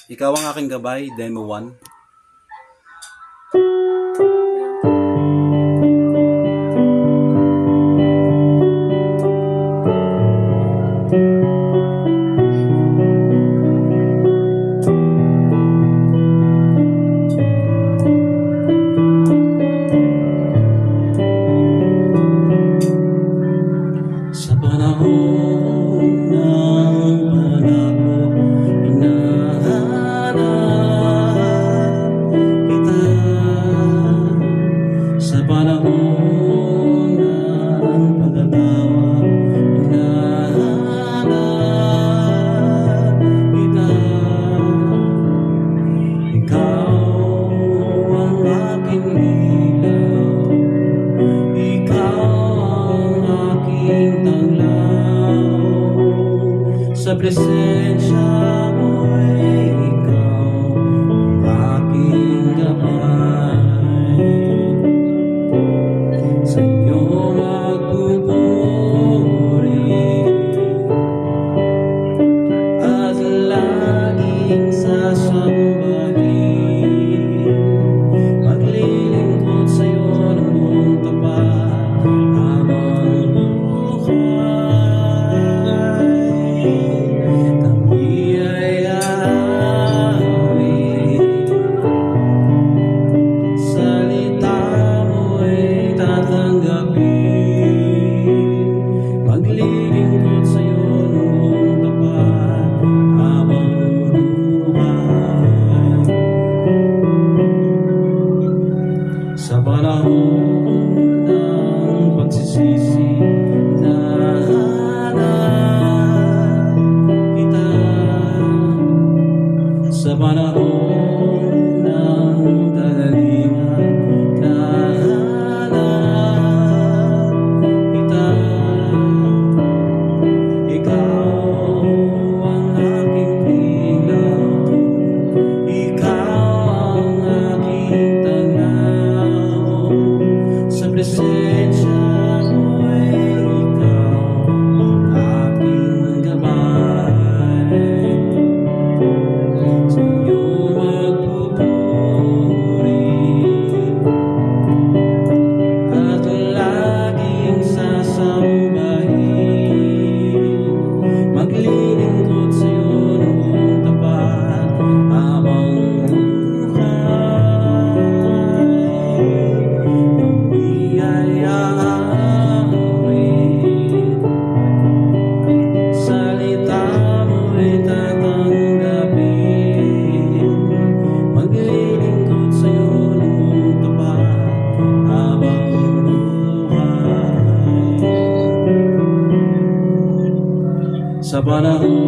Ikaw ang aking gabay, Demo 1. Sa panahon ng pangako, hinahanap kita. Sa panahon ng pagkatawa, hinahanap kita. Ikaw ang aking ilaw, ikaw ang aking tanglaw. Sa presensya mo ay ikaw ang aking gabay. Sa iyo magpupuri at laging sasambahin. Maglilingkod sa iyo ng buong tapat habang maglilingkod sa iyo ng buong tapat habang buhay. Sa panahon ng pagsisisi, hinahanap kita. Sa panahon ng kagalingan, hinahanap kita. Ikaw ang aking ilaw, ikaw ang aking tanglaw. Sa presensya mo ay ikaw ang aking gabay. Sa iyo magpupuri at laging sasambahin. Maglilingkod sa iyo ng buong tapat habang buhay. Kami ay aawit, salita mo'y tatanggapin. Maglilingkod sa iyo ng buong tapat habang buhay. Sa panahon